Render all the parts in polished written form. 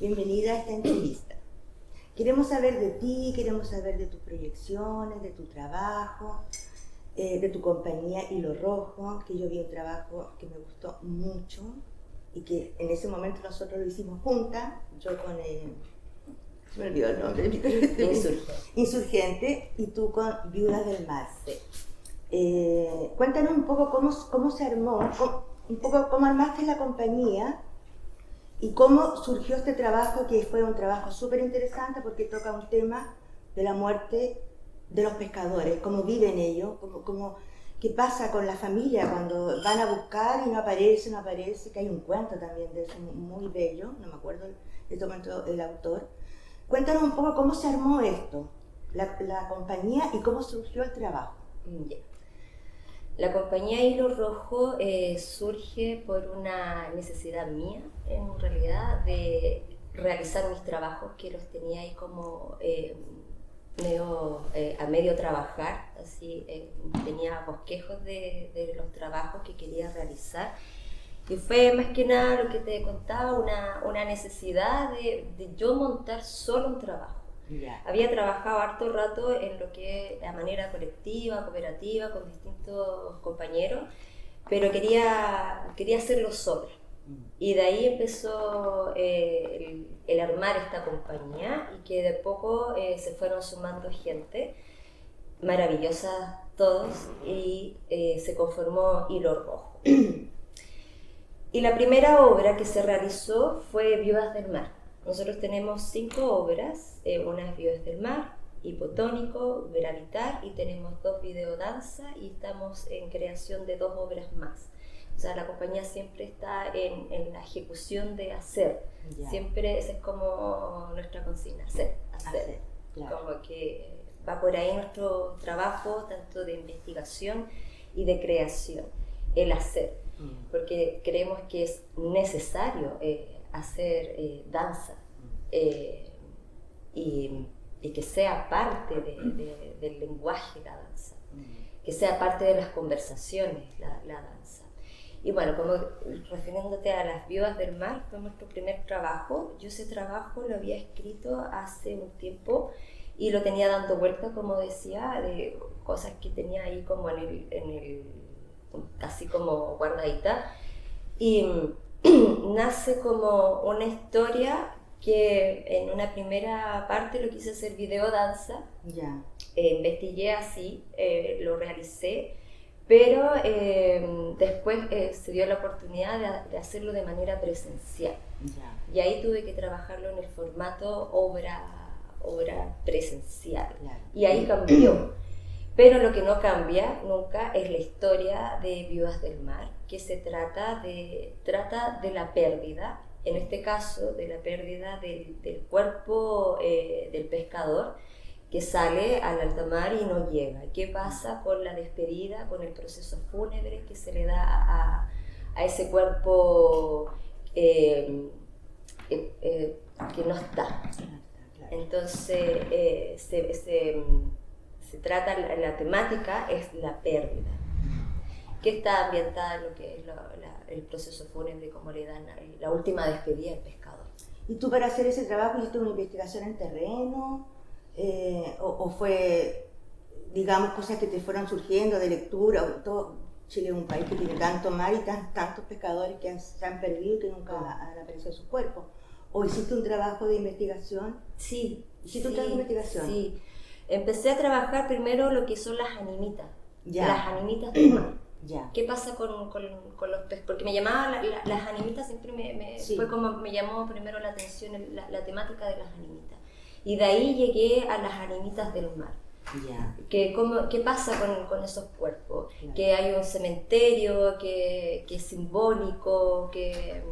Bienvenida a esta entrevista. Queremos saber de ti, queremos saber de tus proyecciones, de tu trabajo, de tu compañía Hilo Rojo, que yo vi un trabajo que me gustó mucho y que en ese momento nosotros lo hicimos juntas, yo con se me olvidó el nombre, Insurgente, y tú con Viudas del Mar. Cuéntanos un poco cómo se armó, un poco cómo armaste la compañía y cómo surgió este trabajo, que fue un trabajo súper interesante porque toca un tema de la muerte de los pescadores, cómo viven ellos, qué pasa con la familia cuando van a buscar y no aparece, que hay un cuento también de eso muy bello, no me acuerdo en este momento el autor. Cuéntanos un poco cómo se armó esto, la compañía, y cómo surgió el trabajo. Yeah. La compañía Hilo Rojo surge por una necesidad mía, en realidad, de realizar mis trabajos, que los tenía ahí como a medio trabajar, así tenía bosquejos de los trabajos que quería realizar. Y fue más que nada lo que te contaba, una necesidad de yo montar solo un trabajo. Yeah. Había trabajado harto rato en lo que es la manera colectiva, cooperativa, con distintos compañeros, pero quería hacerlo sola. Y de ahí empezó el armar esta compañía, y que de poco se fueron sumando gente, maravillosa todos, y se conformó Hilo Rojo. Y la primera obra que se realizó fue Viudas del Mar. Nosotros tenemos 5 obras, una es Viudas del Mar, Hipotónico, Gravitar, y tenemos 2 videodanza, y estamos en creación de 2 obras más. O sea, la compañía siempre está en la ejecución de hacer. Yeah. Siempre esa es como nuestra consigna, hacer. Claro. Como que va por ahí nuestro trabajo, tanto de investigación y de creación, el hacer. Porque creemos que es necesario hacer danza y que sea parte del lenguaje la danza, que sea parte de las conversaciones la danza. Y bueno, como refiriéndote a Las Viudas del Mar, fue nuestro primer trabajo. Yo ese trabajo lo había escrito hace un tiempo y lo tenía dando vueltas, como decía, de cosas que tenía ahí como en el casi como guardadita, y nace como una historia que en una primera parte lo quise hacer videodanza. Yeah. Investigué así, lo realicé, pero después se dio la oportunidad de hacerlo de manera presencial. Yeah. Y ahí tuve que trabajarlo en el formato obra presencial. Claro. Y ahí cambió. Pero lo que no cambia nunca es la historia de Viudas del Mar, que se trata de la pérdida, en este caso de la pérdida del cuerpo del pescador, que sale al alta mar y no llega. ¿Qué pasa con la despedida, con el proceso fúnebre que se le da a ese cuerpo que no está? Entonces se trata, la temática es la pérdida, que está ambientada en lo que es el proceso fúnebre, como le dan la última despedida al pescador. ¿Y tú, para hacer ese trabajo, hiciste una investigación en terreno? ¿O fue, digamos, cosas que te fueron surgiendo de lectura? Todo Chile es un país que tiene tanto mar y tantos pescadores que se han perdido y que nunca han aparecido sus cuerpos. ¿O hiciste un trabajo de investigación? Sí. ¿Hiciste un trabajo de investigación? Sí. Empecé a trabajar primero lo que son las animitas. Ya. Las animitas del mar. Ya. ¿Qué pasa con los peces? Porque me llamaba, las animitas siempre Sí. fue como me llamó primero la atención la temática de las animitas. Y de ahí llegué a las animitas del mar. Ya. ¿Qué pasa con esos cuerpos? Claro. Que hay un cementerio que es simbólico, que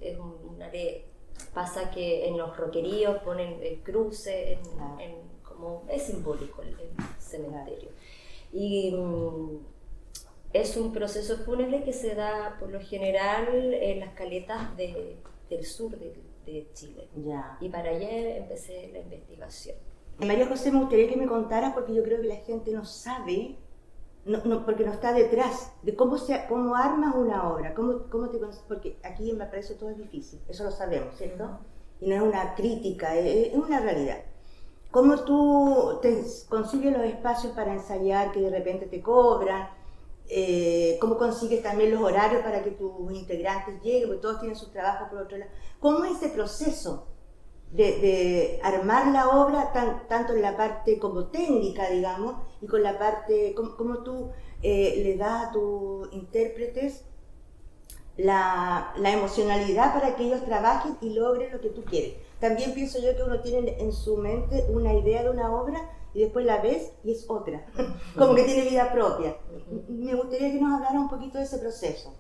es una pasa que en los roqueríos ponen cruces, como es simbólico el cementerio. Claro. Y es un proceso fúnebre que se da por lo general en las caletas del sur de Chile. Ya. Y para allá empecé la investigación. María José, me gustaría que me contaras, porque yo creo que la gente no sabe, porque no está detrás, de cómo armas una obra, cómo te conoces, porque aquí en Valparaíso todo es difícil, eso lo sabemos, ¿cierto? y no es una crítica, es una realidad. ¿Cómo tú te consigues los espacios para ensayar que de repente te cobran? ¿Cómo consigues también los horarios para que tus integrantes lleguen? Porque todos tienen sus trabajos por otro lado. ¿Cómo es ese proceso de armar la obra, tanto en la parte como técnica, digamos, y con la parte, cómo tú le das a tus intérpretes la emocionalidad para que ellos trabajen y logren lo que tú quieres? También pienso yo que uno tiene en su mente una idea de una obra y después la ves y es otra, como que tiene vida propia. Me gustaría que nos hablara un poquito de ese proceso.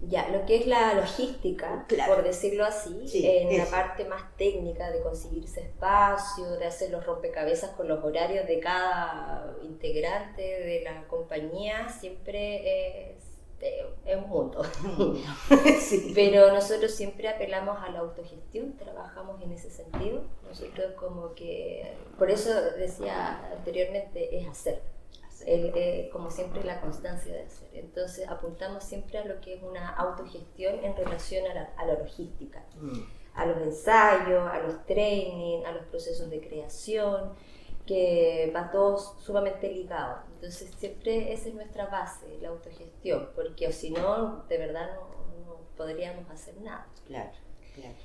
Ya, lo que es la logística, claro, por decirlo así, sí, en eso. la parte más técnica de conseguirse espacio, de hacer los rompecabezas con los horarios de cada integrante de la compañía, siempre es un mundo. Sí. Pero nosotros siempre apelamos a la autogestión, trabajamos en ese sentido. Nosotros como que, por eso decía anteriormente, es hacer. Como siempre la constancia de hacer. Entonces apuntamos siempre a lo que es una autogestión en relación a la logística, a los ensayos, a los trainings, a los procesos de creación, que va todo sumamente ligado. Entonces siempre esa es nuestra base, la autogestión, porque si no, de verdad no podríamos hacer nada. Claro, claro.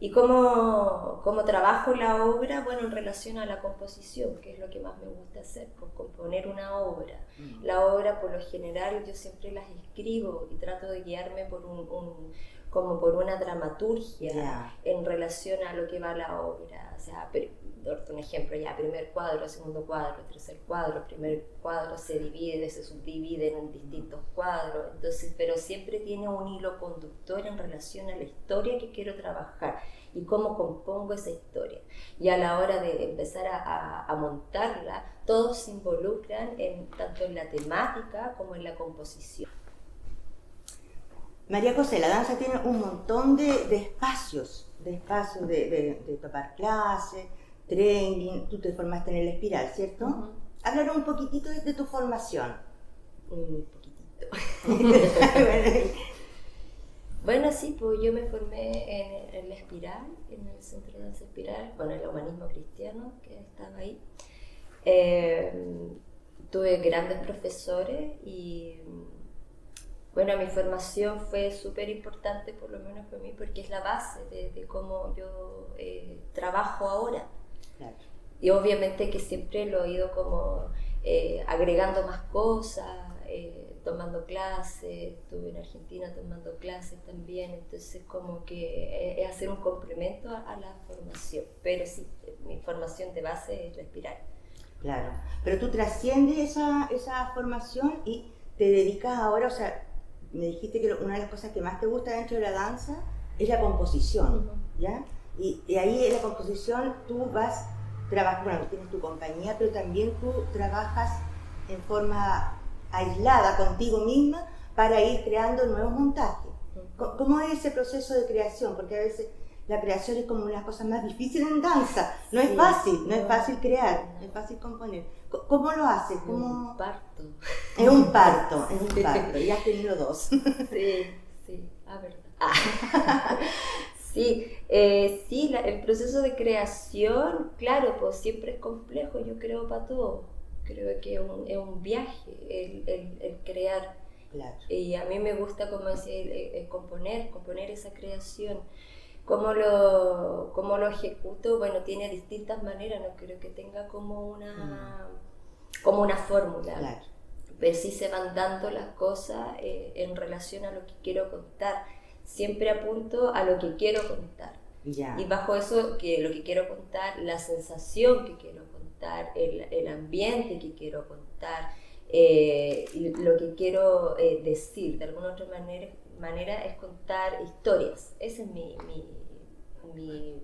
¿Y cómo trabajo la obra? Bueno, en relación a la composición, que es lo que más me gusta hacer, pues componer una obra. La obra, por lo general, yo siempre las escribo y trato de guiarme como por una dramaturgia en relación a lo que va la obra. O sea, un ejemplo, ya, primer cuadro, segundo cuadro, tercer cuadro, primer cuadro se divide, se subdivide en distintos cuadros, entonces, pero siempre tiene un hilo conductor en relación a la historia que quiero trabajar y cómo compongo esa historia. Y a la hora de empezar a montarla, todos se involucran tanto en la temática como en la composición. María José, la danza tiene un montón de espacios de tomar clases, training. Tú te formaste en el Espiral, ¿cierto? Háblanos un poquitito de tu formación. Un poquitito. Bueno, sí, pues yo me formé en la Espiral, en el Centro de Danza Espiral, con el humanismo cristiano que estaba ahí. Tuve grandes profesores y bueno, mi formación fue súper importante, por lo menos para mí, porque es la base de cómo yo trabajo ahora. Claro. Y obviamente que siempre lo he ido como agregando más cosas, tomando clases, estuve en Argentina tomando clases también, entonces como que es hacer un complemento a la formación, pero sí, mi formación de base es la Espiral. Claro, pero tú trasciendes esa formación y te dedicas ahora, o sea, me dijiste que una de las cosas que más te gusta dentro de la danza es la composición, ¿ya? Y ahí en la composición tú vas trabajando, bueno, tienes tu compañía, pero también tú trabajas en forma aislada contigo misma para ir creando nuevos montajes. ¿Cómo es ese proceso de creación? Porque a veces la creación es como una de las cosas más difíciles en danza. No es fácil, no es fácil crear, no es fácil componer. ¿Cómo lo haces? Es un parto. Es un parto, es un parto. Ya has tenido dos. Sí, verdad. Sí, el proceso de creación, claro, pues siempre es complejo, yo creo, para todos. Creo que es un viaje el crear. Claro. Y a mí me gusta, como decía, el componer esa creación. ¿Cómo lo ejecuto? Bueno, tiene distintas maneras, no creo que tenga como una fórmula. Claro. Pero sí se van dando las cosas en relación a lo que quiero contar. Siempre apunto a lo que quiero contar. Yeah. Y bajo eso, lo que quiero contar, la sensación que quiero contar, el ambiente que quiero contar, lo que quiero decir, de alguna otra manera es contar historias. Ese es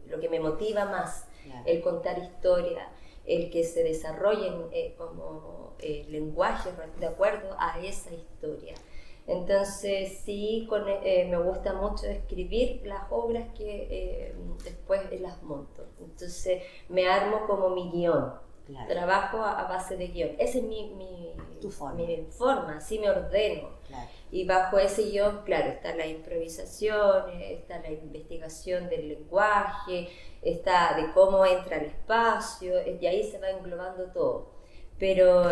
lo que me motiva más, yeah. El contar historias, el que se desarrollen como lenguajes de acuerdo a esa historia. Entonces sí, me gusta mucho escribir las obras que después las monto. Entonces me armo como mi guión. Claro. Trabajo a base de guión. Esa es Tu forma. mi forma, así me ordeno. Claro. Y bajo ese guión, claro, está la improvisación, está la investigación del lenguaje, está de cómo entra al espacio, y ahí se va englobando todo. Pero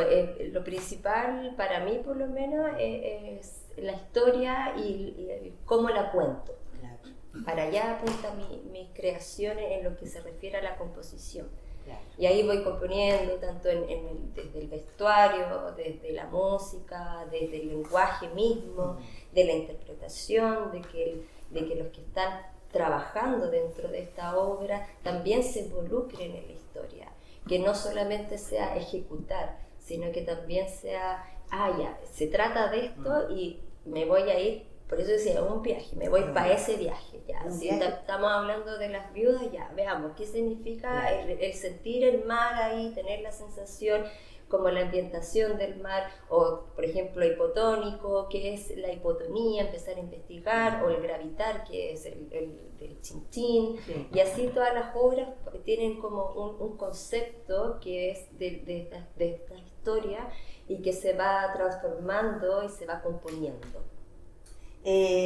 lo principal para mí, por lo menos, es la historia y cómo la cuento. Claro. Para allá apunta mis creaciones en lo que se refiere a la composición. Claro. Y ahí voy componiendo tanto desde el vestuario, desde la música, desde el lenguaje mismo, de la interpretación, de que los que están trabajando dentro de esta obra también se involucren en la historia, que no solamente sea ejecutar, sino que también sea, ya, se trata de esto y me voy a ir. Por eso decía, un viaje, me voy para ese viaje. Ya. Si estamos hablando de las viudas, ya, veamos qué significa el sentir el mar ahí, tener la sensación, como la ambientación del mar, o por ejemplo hipotónico, que es la hipotonía, empezar a investigar, o el gravitar, que es el chinchín, y así todas las obras tienen como un concepto que es de esta historia y que se va transformando y se va componiendo.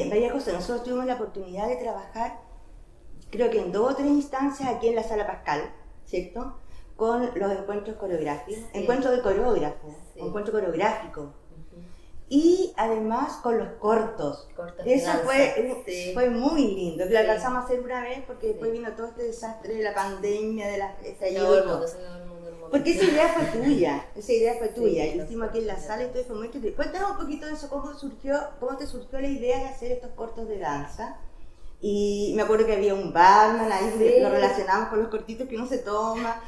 María José, nosotros tuvimos la oportunidad de trabajar, creo que en 2 o 3 instancias aquí en la Sala Pascal, ¿cierto? Con los encuentros coreográficos, encuentros de coreógrafos, encuentro coreográfico. Y además con los cortos. Eso fue muy lindo, que lo alcanzamos a hacer una vez porque después vino todo este desastre de la pandemia, de la estallido. Porque esa idea fue tuya, y lo hicimos aquí en la sala y todo eso muy interesante. Cuéntanos un poquito de eso, cómo te surgió la idea de hacer estos cortos de danza. Y me acuerdo que había un barman, ahí lo relacionamos con los cortitos que uno se toma.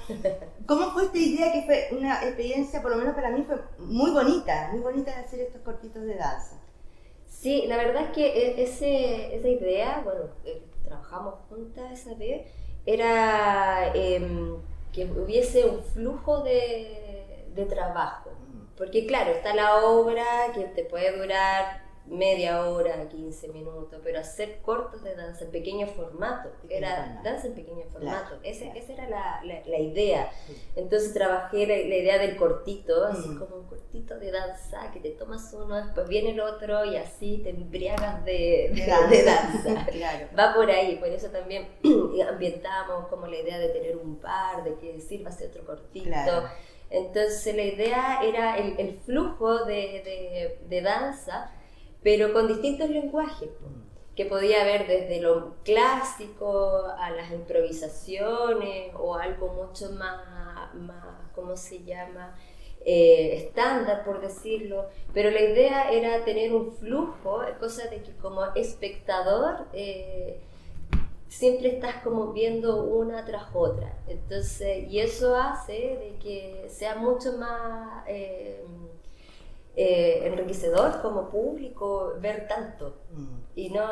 ¿Cómo fue esta idea, que fue una experiencia, por lo menos para mí, fue muy bonita de hacer estos cortitos de danza? Sí, la verdad es que esa idea, bueno, trabajamos juntas esa vez, era que hubiese un flujo de trabajo. Porque claro, está la obra que te puede durar media hora, 15 minutos, pero hacer cortos de danza en pequeño formato, danza en pequeño formato, esa era la idea. Entonces trabajé la idea del cortito, así como un cortito de danza, que te tomas uno, después viene el otro y así te embriagas de danza. Claro. Va por ahí, por eso también ambientamos como la idea de tener un par, de que sirvase otro cortito. Claro. Entonces la idea era el flujo de danza, pero con distintos lenguajes, que podía haber desde lo clásico a las improvisaciones o algo mucho más ¿cómo se llama? Estándar, por decirlo, pero la idea era tener un flujo, cosa de que como espectador siempre estás como viendo una tras otra, entonces, y eso hace de que sea mucho más enriquecedor como público ver tanto. Y no,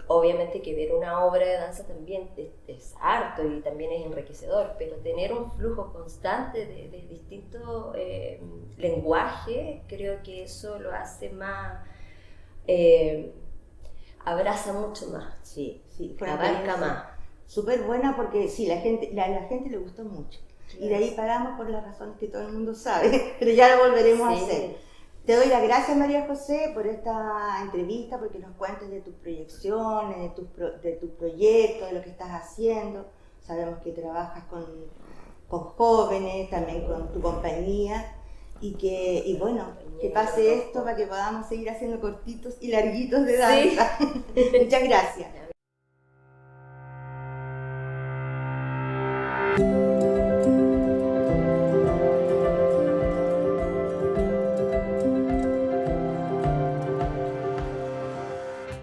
obviamente que ver una obra de danza también es harto y también es enriquecedor, pero tener un flujo constante de distintos lenguajes, creo que eso lo hace más, abraza mucho más, sí, abarca más. Súper buena, porque sí, la gente le gustó mucho. Claro. Y de ahí paramos por las razones que todo el mundo sabe, pero ya lo volveremos a hacer. Te doy las gracias, María José, por esta entrevista, porque nos cuentes de tus proyecciones, de tus proyectos, de lo que estás haciendo. Sabemos que trabajas con jóvenes, también con tu compañía, y bueno, que pase esto para que podamos seguir haciendo cortitos y larguitos de danza. Muchas gracias.